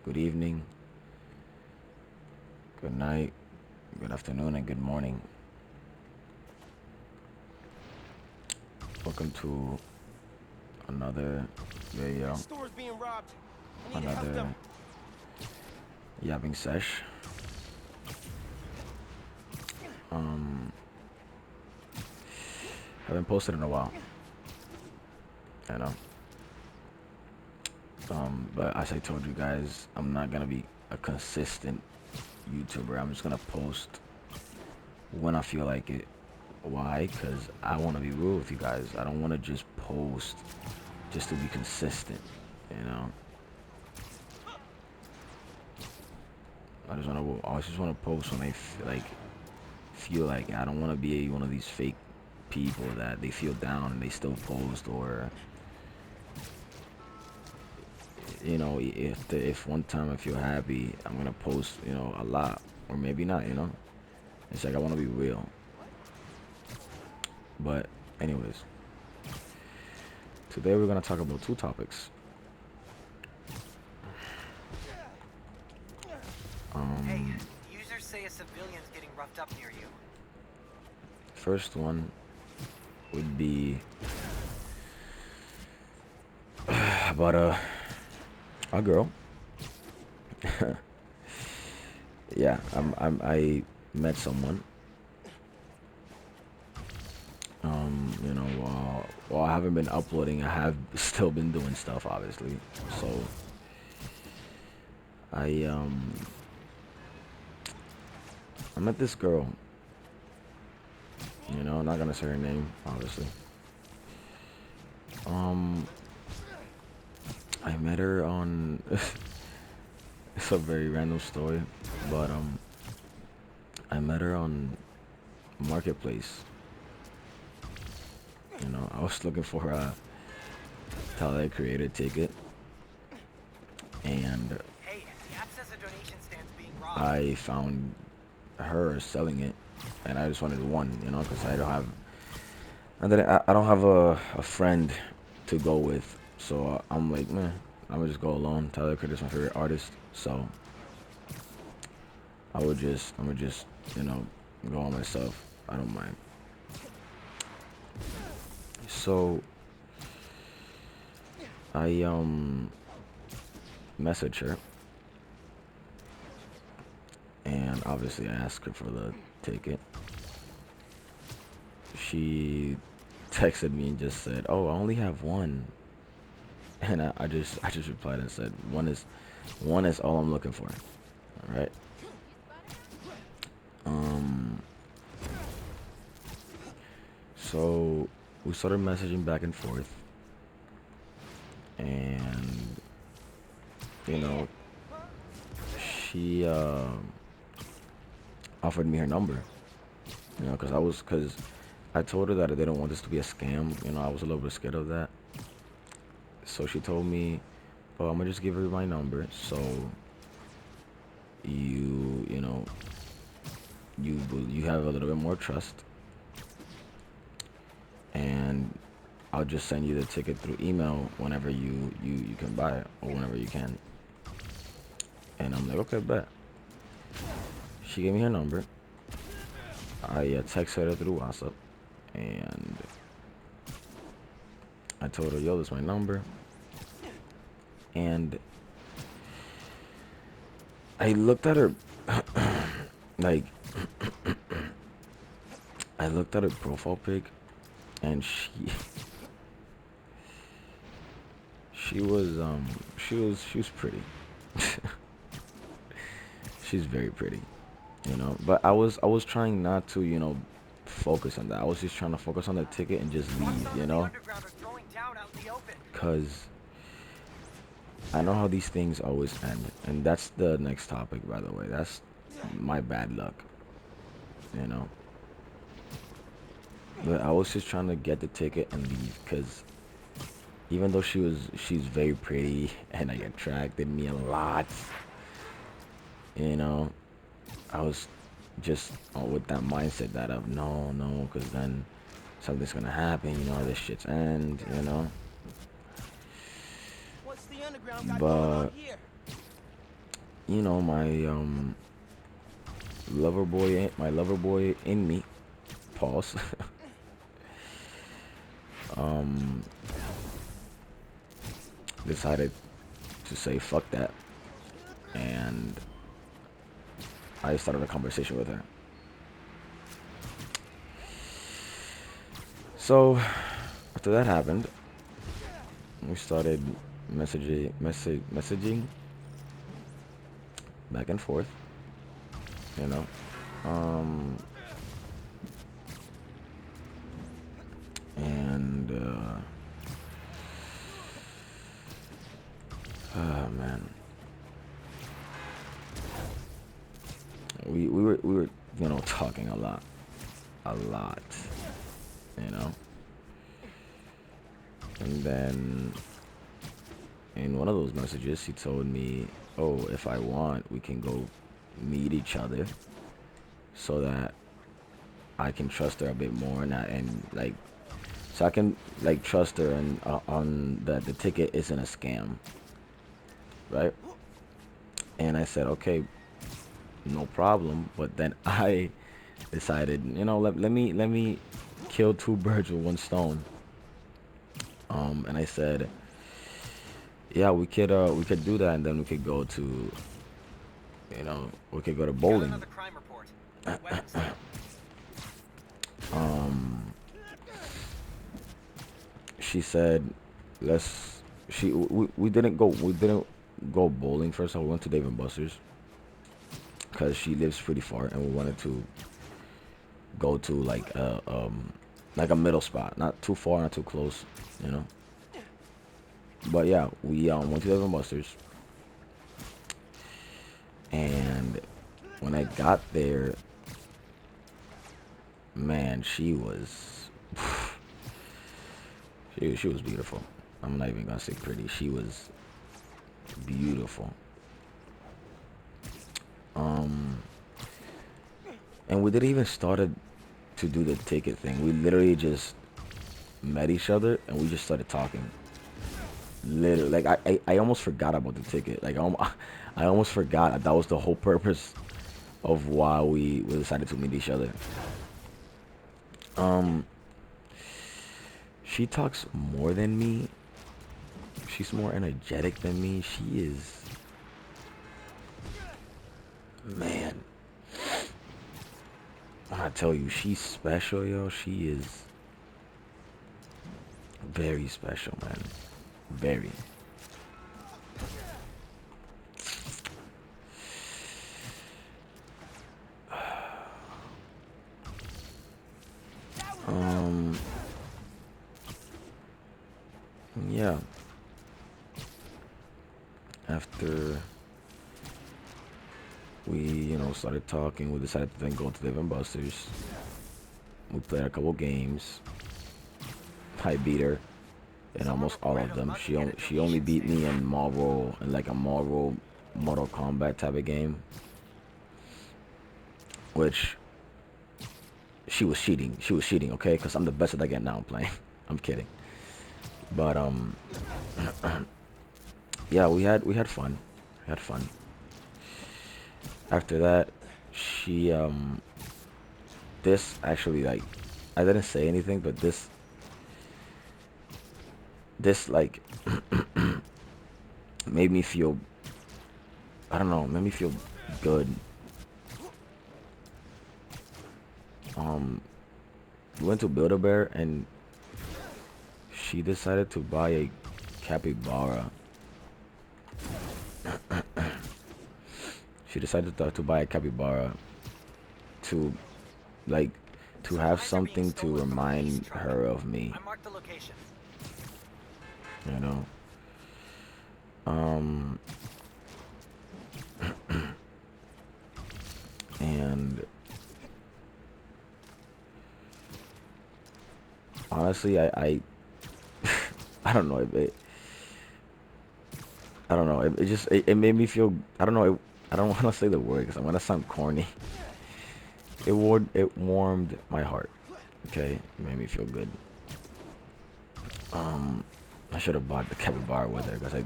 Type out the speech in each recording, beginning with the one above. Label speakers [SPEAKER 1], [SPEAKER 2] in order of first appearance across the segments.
[SPEAKER 1] good evening, good night, good afternoon, and good morning. Welcome to another
[SPEAKER 2] That
[SPEAKER 1] video,
[SPEAKER 2] store's being robbed. I need to help them.
[SPEAKER 1] another yapping sesh. Um, haven't posted in a while, you know. But as I told you guys, I'm not gonna be a consistent YouTuber. I'm just gonna post when I feel like it. Why? Because I want to be real with you guys. I don't want to just post just to be consistent, you know. I just want to post when like feel like it. I don't want to be one of these fake people that they feel down and they still post, or if one time I feel happy, I'm gonna post, a lot, or maybe not, It's like I want to be real. But anyways, today we're gonna talk about two topics.
[SPEAKER 3] Hey,
[SPEAKER 1] Um,
[SPEAKER 3] users say a civilian's getting roughed up near you.
[SPEAKER 1] First one would be about a girl. Yeah, I met someone. While I haven't been uploading, I have still been doing stuff, obviously. So I um I met this girl. I'm not gonna say her name, obviously. Um, I met her on. It's a very random story, but I met her on Marketplace. I was looking for a Tyler Creator ticket, and
[SPEAKER 3] Hey, the app says a donation stand's being robbed.
[SPEAKER 1] I found her selling it, and I just wanted one, because I don't have a friend to go with, so I'm like, man, I'm gonna just go alone. Tyler Creator's my favorite artist, so I'm gonna just, you know, go on myself. I don't mind. So I message her, and obviously I asked her for the ticket. She texted me and just said, "Oh, I only have one," and I just replied and said, one is all I'm looking for." All right. Um. So we started messaging back and forth, and you know, she offered me her number. Because I told her that I didn't want this to be a scam. I was a little bit scared of that. So she told me, "Oh, I'm gonna just give her my number, so you know you have a little bit more trust, and I'll just send you the ticket through email whenever you can buy it, or whenever you can." And I'm like, "Okay, bet." She gave me her number. I texted her through WhatsApp, and I told her, "Yo, this is my number." And I looked at her, like, I looked at her profile pic, and she was pretty. She's very pretty, But I was trying not to, focus on that. I was just trying to focus on the ticket and just leave,
[SPEAKER 3] Some of the underground are throwing down out in the open.
[SPEAKER 1] Cause I know how these things always end, and that's the next topic, by the way. That's my bad luck, you know. But I was just trying to get the ticket and leave, cause even though she's very pretty and like attracted me a lot, you know, I was just with that mindset that of no, no, cause then something's gonna happen, this shit's end.
[SPEAKER 2] What's the underground got going on
[SPEAKER 1] But
[SPEAKER 2] here?
[SPEAKER 1] you know, my lover boy in me, pause, um, decided to say fuck that, and I started a conversation with her. So after that happened, we started messaging back and forth, you know. Um, and oh man, we were you know talking a lot, you know. And then in one of those messages, he told me, "Oh, if I want, we can go meet each other, so that I can trust her a bit more, and like, so I can like trust her and on that the ticket isn't a scam, right?" And I said, "Okay, no problem." But then I decided, you know, let me kill two birds with one stone. And I said, yeah, we could do that, and then we could go to, you know, we could go to
[SPEAKER 3] Got
[SPEAKER 1] bowling.
[SPEAKER 3] another crime report. Weapons down.
[SPEAKER 1] Um, she said, let's. We didn't go bowling first. We went to Dave and Buster's because she lives pretty far, and we wanted to go to like a middle spot, not too far, not too close, you know. But yeah, we went to Dave and Buster's, and when I got there, man, she was she was beautiful. I'm not even gonna say pretty. She was beautiful. Um, and we didn't even started to do the ticket thing. We literally just met each other and we just started talking. Literally, like I almost forgot about the ticket. Like I almost forgot that was the whole purpose of why we decided to meet each other. Um, she talks more than me. She's more energetic than me. She is, man. When I tell you she's special, yo, she is very special, man. Very. Um, yeah. After we, you know, started talking, we decided to then go to Dave and Buster's. We played a couple games. I beat her in
[SPEAKER 3] Someone
[SPEAKER 1] almost all
[SPEAKER 3] reported
[SPEAKER 1] of
[SPEAKER 3] a
[SPEAKER 1] them.
[SPEAKER 3] mugging at a
[SPEAKER 1] She only
[SPEAKER 3] donation
[SPEAKER 1] beat me
[SPEAKER 3] stand.
[SPEAKER 1] in Marvel, in like a Marvel Mortal Kombat type of game, which she was cheating. She was cheating, okay? Because I'm the best at that game now. I'm playing. I'm kidding. But yeah, we had fun. We had fun. After that, she this actually, like, I didn't say anything, but this like made me feel, I don't know, made me feel good. Um, we went to Build-A-Bear and she decided to buy a capybara. She decided to buy a capybara to like to have
[SPEAKER 3] Supplies are being
[SPEAKER 1] something to
[SPEAKER 3] stolen from a leased
[SPEAKER 1] remind
[SPEAKER 3] truck.
[SPEAKER 1] her of me,
[SPEAKER 3] I marked the location.
[SPEAKER 1] you know. Um, and honestly, I I don't know. I don't know. It just it made me feel. I don't know. I don't want to say the word because I'm gonna sound corny. It warmed my heart. Okay, it made me feel good. Um, I should have bought the capybara with her because I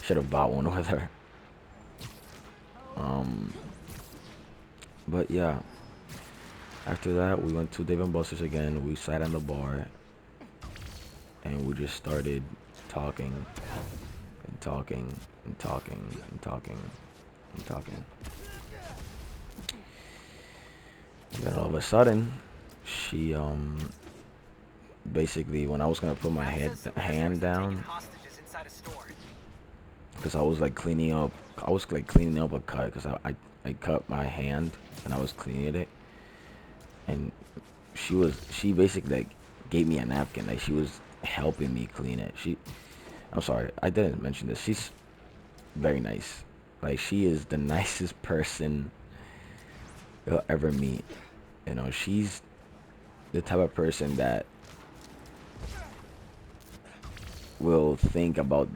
[SPEAKER 1] should have bought one with her. Um, but yeah, after that, we went to Dave and Buster's again. We sat in the bar and we just started talking and talking and talking and talking and talking. Then all of a sudden, she basically when I was gonna put my hand down, because I was like cleaning up, a cut because I cut my hand and I was cleaning it, and she basically like gave me a napkin, like she was helping me clean it. I'm sorry, I didn't mention this. She's very nice. Like she is the nicest person you'll ever meet. You know, she's the type of person that will think about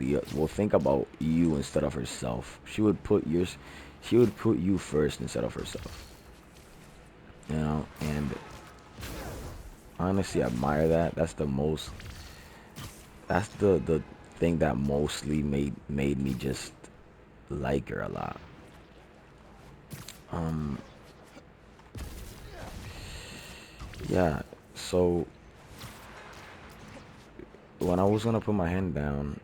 [SPEAKER 1] you instead of herself. She would put you first instead of herself. You know, and I honestly admire that. That's the thing that mostly made me just like her a lot. Um yeah, so when I was gonna put my hand down,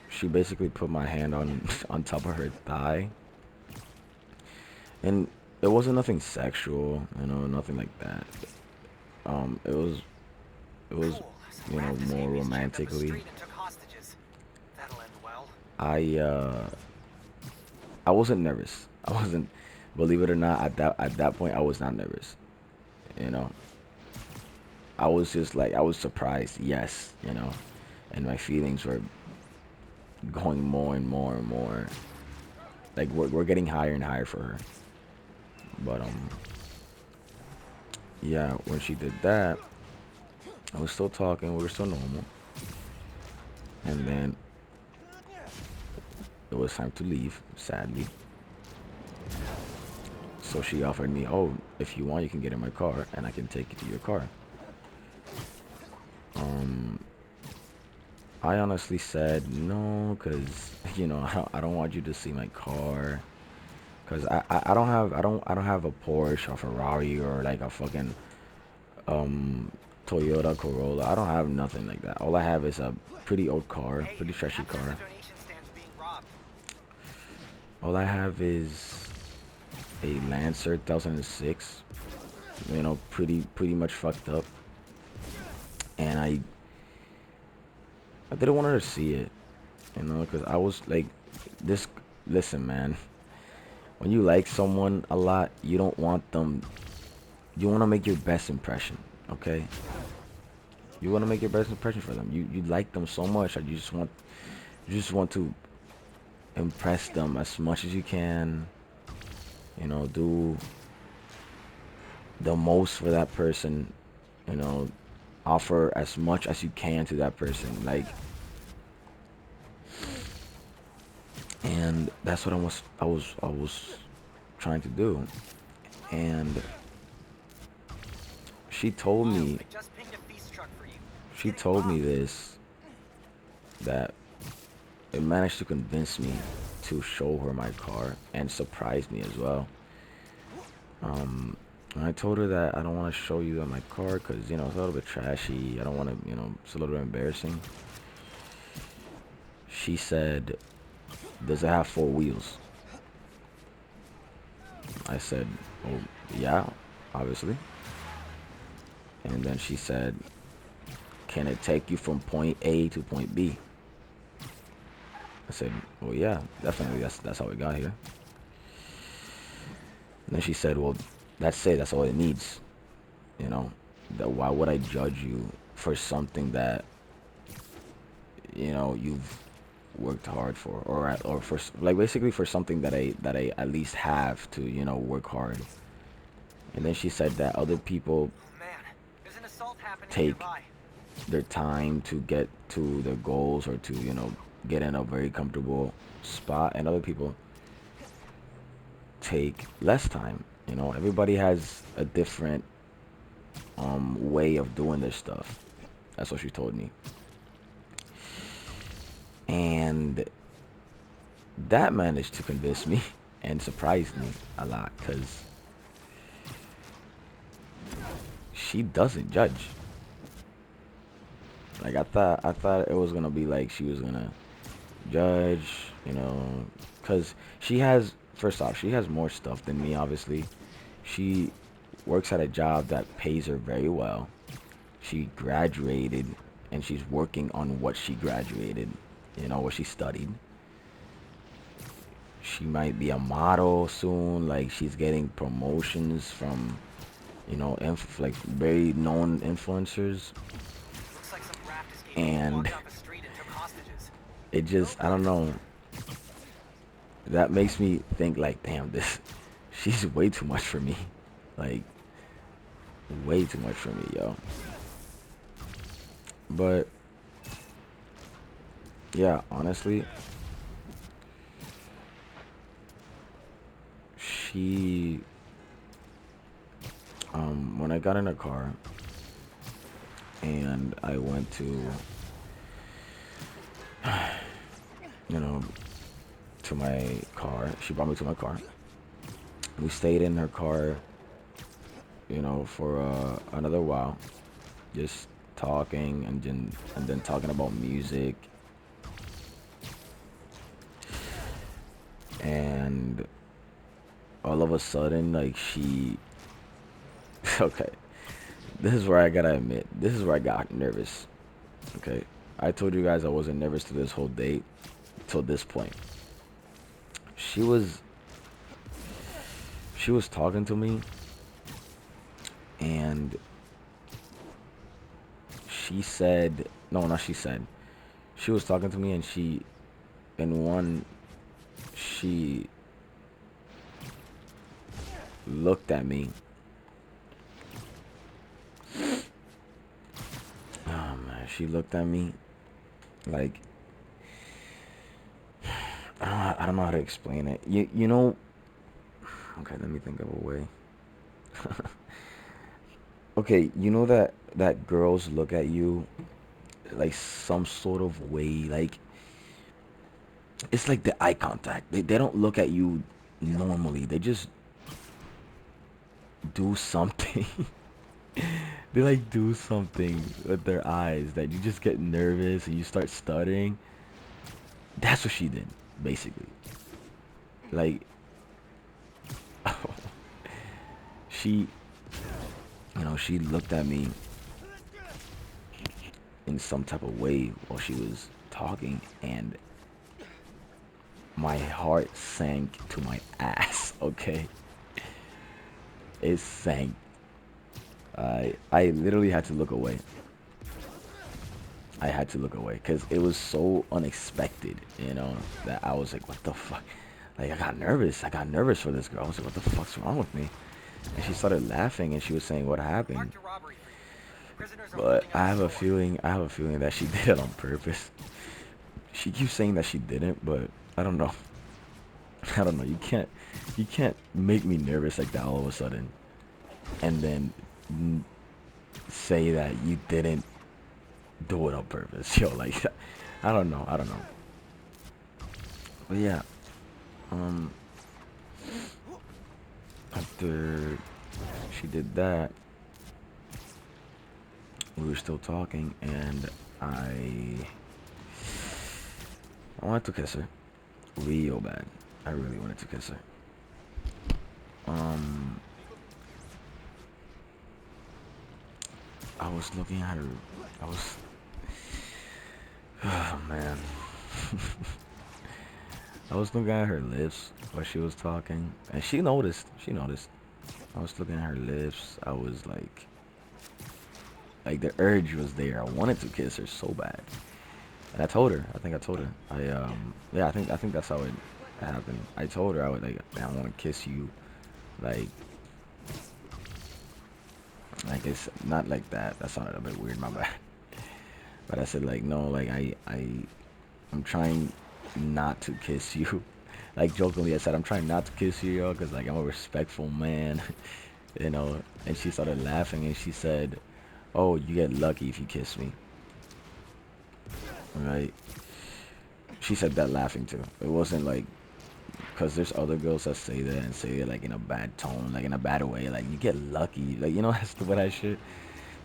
[SPEAKER 1] she basically put my hand on on top of her thigh, and it wasn't nothing sexual, you know, nothing like that. It was,
[SPEAKER 3] Cool. Some
[SPEAKER 1] you know,
[SPEAKER 3] rat
[SPEAKER 1] more
[SPEAKER 3] escapees checked up the
[SPEAKER 1] romantically.
[SPEAKER 3] street and took hostages. That'll end well.
[SPEAKER 1] I I wasn't nervous. I wasn't, believe it or not, at that point I was not nervous. You know, I was just like I was surprised. Yes, you know, and my feelings were going more and more and more. Like we're getting higher and higher for her. But yeah, when she did that, I was still talking. We were still normal, and then it was time to leave. Sadly, so she offered me, "Oh, if you want, you can get in my car, and I can take you to your car." Um, I honestly said no, cause you know I don't want you to see my car, cause I don't have a Porsche or Ferrari or like a fucking um Toyota Corolla. I don't have nothing like that. All I have is a pretty old car,
[SPEAKER 3] Hey,
[SPEAKER 1] pretty trashy
[SPEAKER 3] that says the
[SPEAKER 1] car.
[SPEAKER 3] donation stand's being robbed.
[SPEAKER 1] All I have is a Lancer 2006. You know, pretty much fucked up, and I didn't want her to see it. You know, cause I was like, this. Listen, man. When you like someone a lot, you don't want them. You want to make your best impression, okay? You want to make your best impression for them. You like them so much that you just want to impress them as much as you can. You know, do the most for that person. You know, offer as much as you can to that person. Like, and that's what I was trying to do. And she told
[SPEAKER 3] Miles,
[SPEAKER 1] me
[SPEAKER 3] I just pinged a feast truck for you. It's
[SPEAKER 1] she
[SPEAKER 3] getting
[SPEAKER 1] told me
[SPEAKER 3] robbed.
[SPEAKER 1] this, that it managed to convince me to show her my car and surprise me as well. And I told her that I don't want to show you my car because, you know, it's a little bit trashy. I don't want to, you know, it's a little bit embarrassing. She said, does it have four wheels? I said, oh, yeah, obviously. And then she said, can it take you from point A to point B? I said, well, yeah, definitely. That's how we got here. And then she said, well, that's it. That's all it needs. You know, that why would I judge you for something that, you know, you've worked hard for, or for like basically for something that I at least have to, you know, work hard. And then she said that other people
[SPEAKER 3] Oh man, there's an assault happening
[SPEAKER 1] take
[SPEAKER 3] nearby.
[SPEAKER 1] their time to get to their goals or to, you know, get in a very comfortable spot, and other people take less time. You know, everybody has a different way of doing their stuff. That's what she told me. And that managed to convince me. and surprised me a lot because she doesn't judge. Like I thought it was gonna be like she was gonna judge, you know, because she has, first off, she has more stuff than me, obviously. She works at a job that pays her very well. She graduated and she's working on what she graduated, you know, what she studied. She might be a model soon, like she's getting promotions from, you know, like very known influencers.
[SPEAKER 3] Looks like some raft escaped,
[SPEAKER 1] And
[SPEAKER 3] walked off a street and took hostages.
[SPEAKER 1] it just, I don't know, that makes me think like, damn, this, she's way too much for me. Like, way too much for me, yo. But yeah, honestly, she, when I got in a car and I went to, you know, to my car, she brought me to my car. We stayed in her car, you know, for another while, just talking and then talking about music. And all of a sudden, like, she okay, this is where I gotta admit, this is where I got nervous. Okay, I told you guys I wasn't nervous to this whole date till this point. She was she was talking to me, and she said, no, not she said, she was talking to me, and she looked at me. Oh man, she looked at me like, I don't know how to explain it. You know, okay, let me think of a way. Okay, you know that girls look at you like some sort of way, like it's like the eye contact. They don't look at you normally. They just do something. They like do something with their eyes that you just get nervous and you start stuttering. That's what she did, basically. Like, she, you know, she looked at me in some type of way while she was talking, and my heart sank to my ass. Okay, it sank. I literally had to look away. I had to look away because it was so unexpected, you know, that I was like, what the fuck? Like, I got nervous. I got nervous for this girl. I was like, what the fuck's wrong with me? And she started laughing and she was saying what happened.
[SPEAKER 3] Marked a robbery for you. Prisoners are
[SPEAKER 1] But
[SPEAKER 3] holding up the store.
[SPEAKER 1] I have a feeling that she did it on purpose. She keeps saying that she didn't, but I don't know. I don't know. You can't make me nervous like that all of a sudden, and then say that you didn't do it on purpose. Yo, like, I don't know. I don't know. But yeah, um, after she did that, we were still talking, and I wanted to kiss her real bad. I really wanted to kiss her. Um, I was looking at her. I was, oh man. I was looking at her lips while she was talking, and she noticed. She noticed. I was looking at her lips. I was like the urge was there. I wanted to kiss her so bad, and I told her. I think I told her. Yeah, I think that's how it happened. I told her I would like, man, I want to kiss you, like it's not like that. That sounded a bit weird, my bad. But I said like, no, like I'm trying not to kiss you. Like jokingly, I said I'm trying not to kiss you, yo, because like I'm a respectful man, you know. And she started laughing and she said, "Oh, you get lucky if you kiss me." Right? She said that laughing too. It wasn't like Because there's other girls that say that and say it like in a bad tone, like in a bad way. Like you get lucky, like you know that stupid ass shit.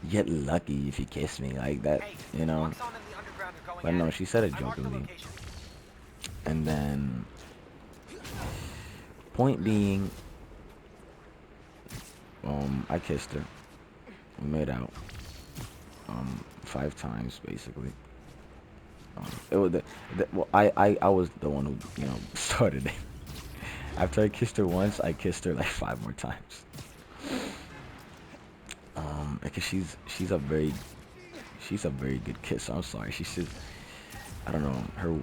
[SPEAKER 1] You get lucky if you kiss me like that,
[SPEAKER 3] Hey,
[SPEAKER 1] you know.
[SPEAKER 3] Roxxon and the Underground are going
[SPEAKER 1] But
[SPEAKER 3] at
[SPEAKER 1] no,
[SPEAKER 3] it.
[SPEAKER 1] she said it
[SPEAKER 3] I marked the
[SPEAKER 1] jokingly.
[SPEAKER 3] location.
[SPEAKER 1] And then, point being, I kissed her. We made out, 5 times basically. It was well, I was the one who started it. After I kissed her once, I kissed her like 5 more times. Because she's a very good kisser. I'm sorry, she's just, I don't know her.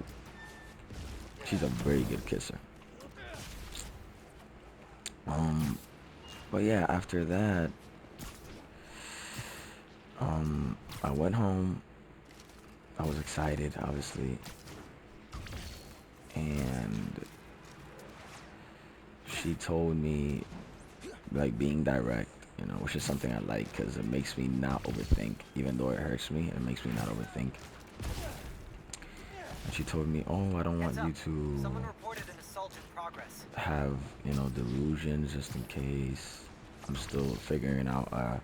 [SPEAKER 1] She's a very good kisser. Um, but yeah, after that, I went home. I was excited, obviously, and she told me, like, being direct, which is something I like because it makes me not overthink, even though it hurts me. It makes me not overthink. And she told me, "Oh, I don't want
[SPEAKER 3] Heads
[SPEAKER 1] you
[SPEAKER 3] up.
[SPEAKER 1] to
[SPEAKER 3] Someone reported an assault in progress.
[SPEAKER 1] have, delusions just in case. I'm still figuring out a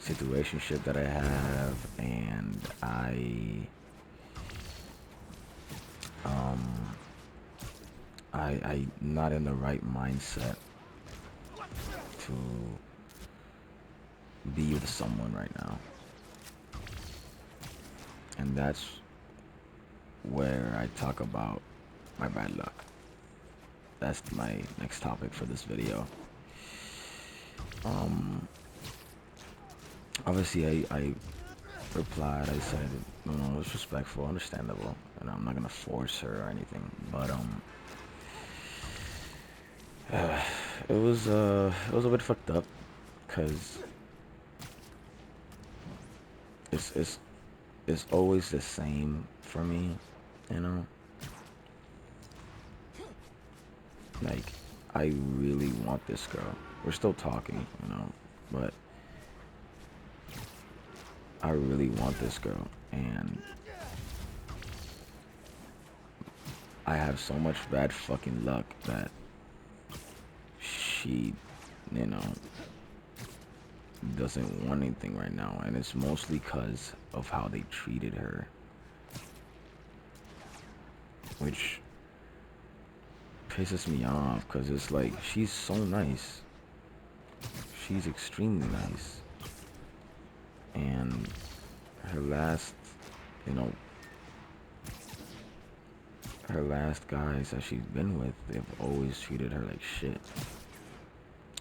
[SPEAKER 1] situationship that I have, and um, I not in the right mindset to be with someone right now." And that's where I talk about my bad luck. That's my next topic for this video. Obviously I replied. I said, it was respectful, understandable, and I'm not gonna force her or anything. But it was a bit fucked up, cause it's it's it's always the same for me, you know. Like, I really want this girl. We're still talking, but I really want this girl, and I have so much bad fucking luck that she, you know, doesn't want anything right now, and it's mostly because of how they treated her, which pisses me off, because it's like, she's so nice. She's extremely nice. And her last, you know, her last guys that she's been with, they've always treated her like shit.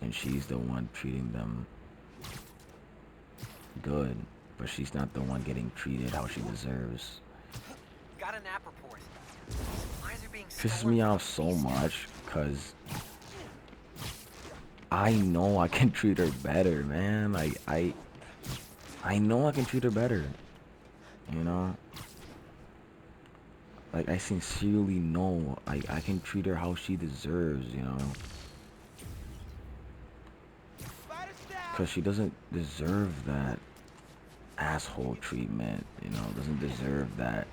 [SPEAKER 1] And she's the one treating them good, but she's not the one getting treated how she deserves.
[SPEAKER 3] Got an app report. Supplies are being
[SPEAKER 1] Pisses
[SPEAKER 3] stolen
[SPEAKER 1] me
[SPEAKER 3] from
[SPEAKER 1] off
[SPEAKER 3] a
[SPEAKER 1] so
[SPEAKER 3] police
[SPEAKER 1] much, because I know I can treat her better, man. Like, I know I can treat her better, you know? Like, I sincerely know I can treat her how she deserves, you know? Because she doesn't deserve that asshole treatment, doesn't deserve that,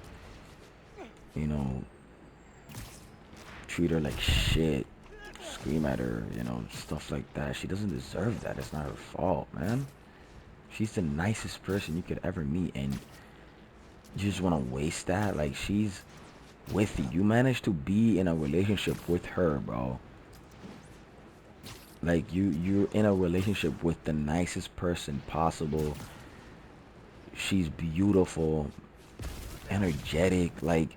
[SPEAKER 1] you know, treat her like shit, scream at her, stuff like that. She doesn't deserve that. It's not her fault, man. She's the nicest person you could ever meet, and you just want to waste that? Like, she's with you. You managed to be in a relationship with her, bro. Like, you're in a relationship with the nicest person possible. She's beautiful, energetic, like,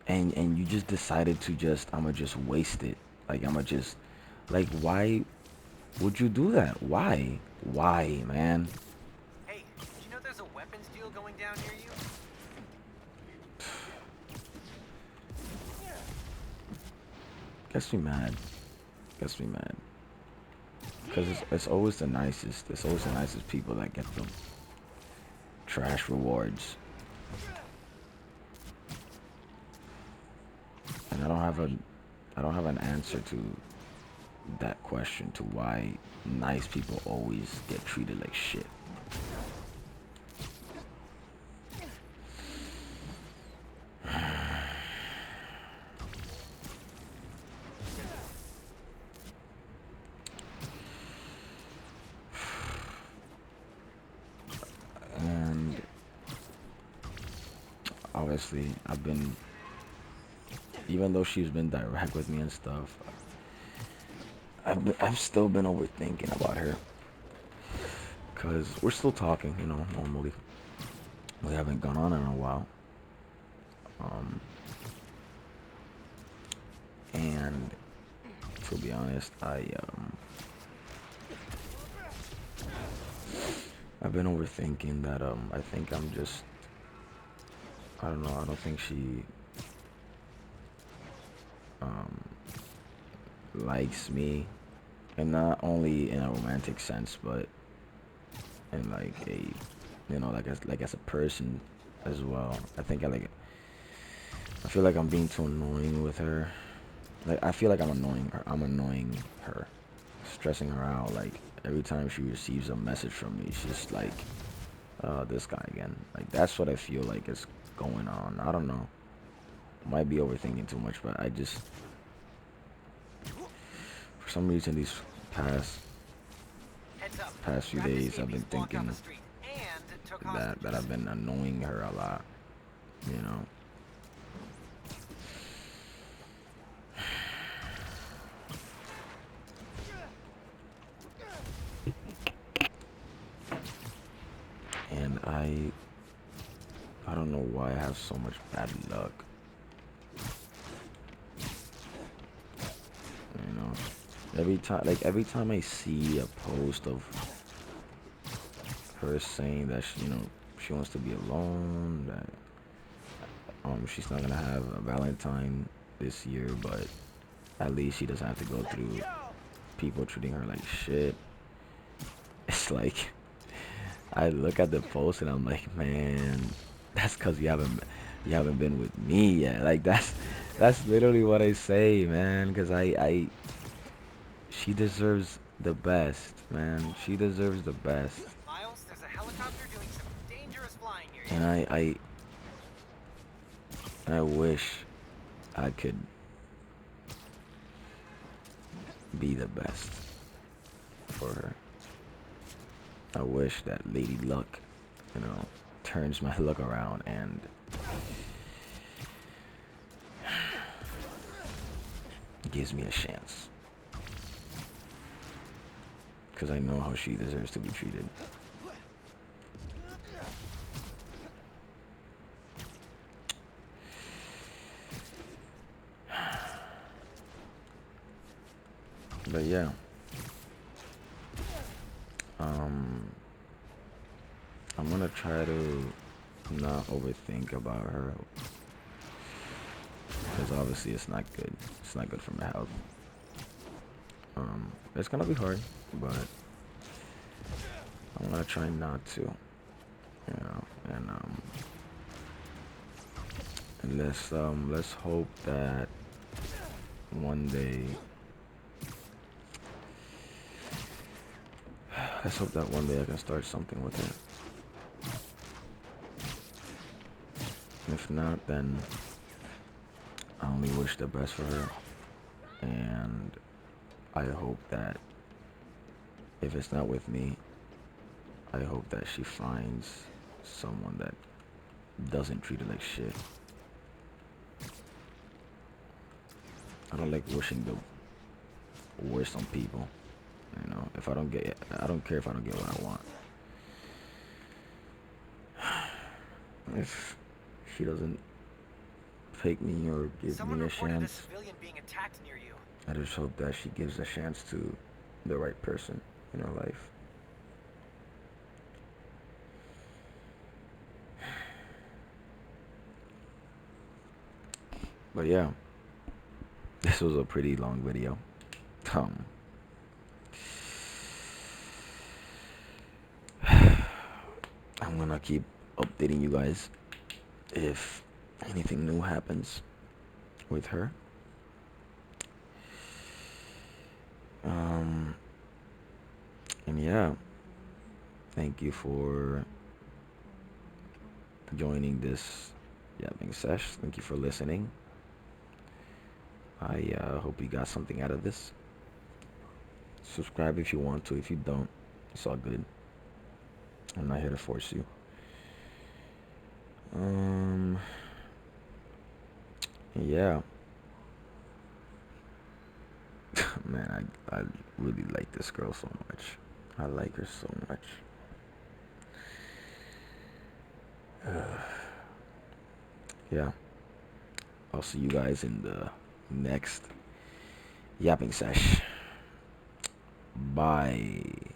[SPEAKER 1] and you just decided to I'ma just waste it. Like, I'ma just, like, why would you do that? Why, man?
[SPEAKER 3] Hey, did you know there's a weapons deal going down near you?
[SPEAKER 1] Gets me mad. Gets me mad. Because it's always the nicest. It's always the nicest people that get the trash rewards. And I don't have an answer to that question, to why nice people always get treated like shit. honestly, even though she's been direct with me and stuff, I've still been overthinking about her. Cause we're still talking, normally. We haven't gone on in a while. Um, and to be honest, I've been overthinking that. I think I'm just, I don't know. I don't think she um likes me, and not only in a romantic sense, but in like a, like as a person as well. I feel like I'm being too annoying with her. Like I feel like I'm annoying her. I'm annoying her, stressing her out. Like every time she receives a message from me, she's like, this guy again." Like that's what I feel like is going on. I don't know. Might be overthinking too much, but for some reason, these past
[SPEAKER 3] Heads up.
[SPEAKER 1] past few
[SPEAKER 3] Rapid
[SPEAKER 1] days, I've
[SPEAKER 3] escapees
[SPEAKER 1] been
[SPEAKER 3] block out
[SPEAKER 1] thinking
[SPEAKER 3] the street and took
[SPEAKER 1] that
[SPEAKER 3] hostages.
[SPEAKER 1] I've been annoying her a lot. You know. And I don't know why I have so much bad luck. You know, every time I see a post of her saying that she wants to be alone, that she's not gonna have a Valentine this year, but at least she doesn't have to go through people treating her like shit. It's like I look at the post and I'm like, man, that's because you haven't been with me yet. Like that's literally what I say, man. Because she deserves the best, man. She deserves the best.
[SPEAKER 3] Miles, there's a helicopter doing some dangerous flying near you.
[SPEAKER 1] And I wish I could be the best for her. I wish that Lady Luck, you know, turns my luck around and gives me a chance. Because I know how she deserves to be treated. But yeah, um, I'm gonna try to not overthink about her. Because obviously it's not good. It's not good for my health. It's gonna be hard, but I'm gonna try not to, and let's hope that one day, I can start something with her. If not, then I only wish the best for her, and I hope that if it's not with me, I hope that she finds someone that doesn't treat her like shit. I don't like wishing the worst on people. If I don't get it, I don't care if I don't get what I want. If she doesn't pick me or give
[SPEAKER 3] Someone
[SPEAKER 1] me a
[SPEAKER 3] reported a
[SPEAKER 1] chance,
[SPEAKER 3] civilian being attacked near you.
[SPEAKER 1] I just hope that she gives a chance to the right person in her life. But yeah, this was a pretty long video. Um, I'm gonna keep updating you guys if anything new happens with her. Um, and yeah, thank you for joining this yapping sesh. Thank you for listening. I hope you got something out of this. Subscribe if you want to. If you don't, it's all good. I'm not here to force you. Um, Yeah. Man, I really like this girl so much. I like her so much. Yeah. I'll see you guys in the next yapping sesh. Bye.